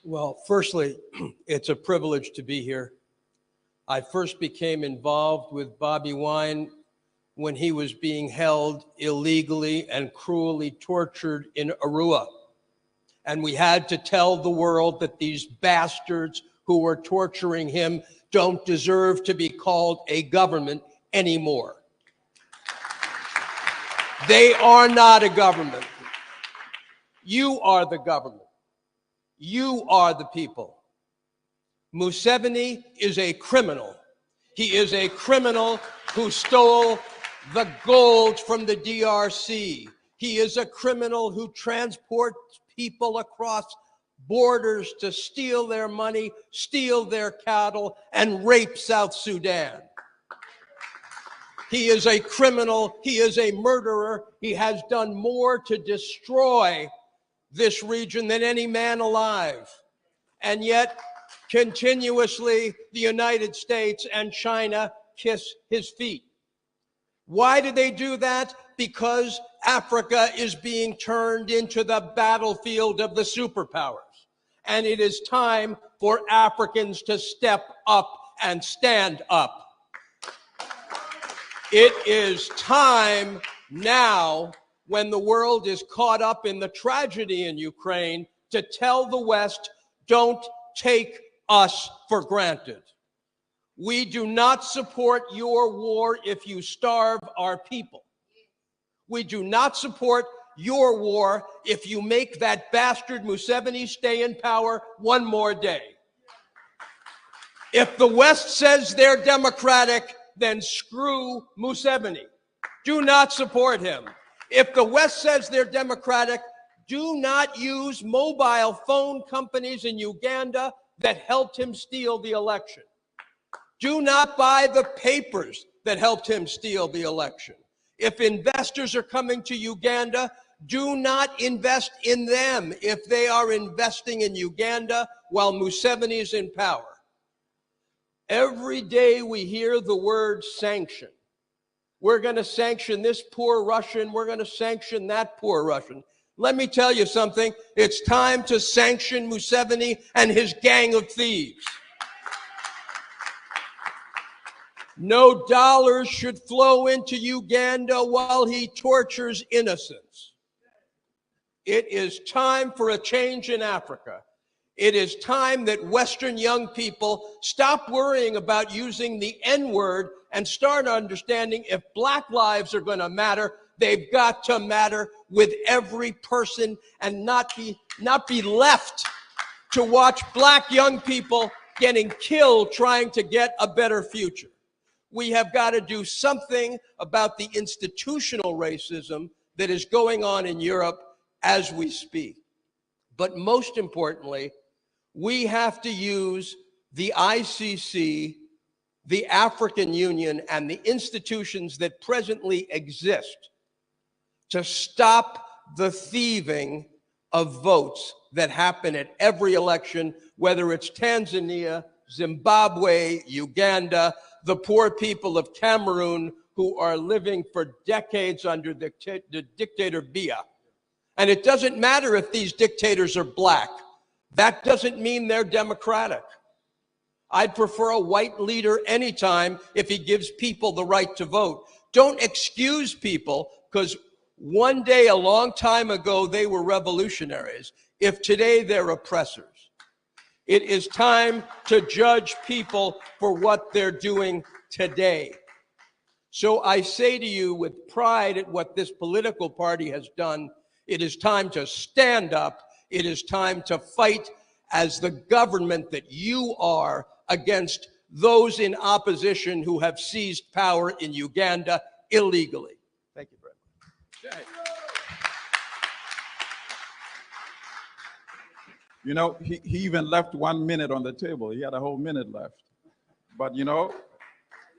Well, firstly, it's a privilege to be here. I first became involved with Bobiwine when he was being held illegally and cruelly tortured in Arua. And we had to tell the world that these bastards who were torturing him don't deserve to be called a government anymore. They are not a government. You are the government. You are the people. Museveni is a criminal. He is a criminal who stole the gold from the DRC. He is a criminal who transports people across borders to steal their money, steal their cattle, and rape South Sudan. He is a criminal. He is a murderer. He has done more to destroy this region than any man alive. And yet, continuously, the United States and China kiss his feet. Why do they do that? Because Africa is being turned into the battlefield of the superpowers. And it is time for Africans to step up and stand up. It is time now, when the world is caught up in the tragedy in Ukraine, to tell the West, don't take us for granted. We do not support your war if you starve our people. We do not support your war if you make that bastard Museveni stay in power one more day. If the West says they're democratic, then screw Museveni. Do not support him. If the West says they're democratic, do not use mobile phone companies in Uganda that helped him steal the election. Do not buy the papers that helped him steal the election. If investors are coming to Uganda, do not invest in them if they are investing in Uganda while Museveni is in power. Every day we hear the word sanction. We're going to sanction this poor Russian. We're going to sanction that poor Russian. Let me tell you something. It's time to sanction Museveni and his gang of thieves. No dollars should flow into Uganda while he tortures innocents. It is time for a change in Africa. It is time that Western young people stop worrying about using the N-word and start understanding if Black lives are going to matter, they've got to matter with every person and not be left to watch Black young people getting killed trying to get a better future. We have got to do something about the institutional racism that is going on in Europe as we speak. But most importantly, we have to use the ICC, the African Union, and the institutions that presently exist to stop the thieving of votes that happen at every election, whether it's Tanzania, Zimbabwe, Uganda, the poor people of Cameroon who are living for decades under the dictator Biya. And it doesn't matter if these dictators are Black. That doesn't mean they're democratic. I'd prefer a white leader anytime if he gives people the right to vote. Don't excuse people because one day a long time ago they were revolutionaries, if today they're oppressors. It is time to judge people for what they're doing today. So I say to you with pride at what this political party has done, it is time to stand up. It is time to fight as the government that you are against those in opposition who have seized power in Uganda illegally. Thank you very much. You know, he even left 1 minute on the table. He had a whole minute left. But, you know,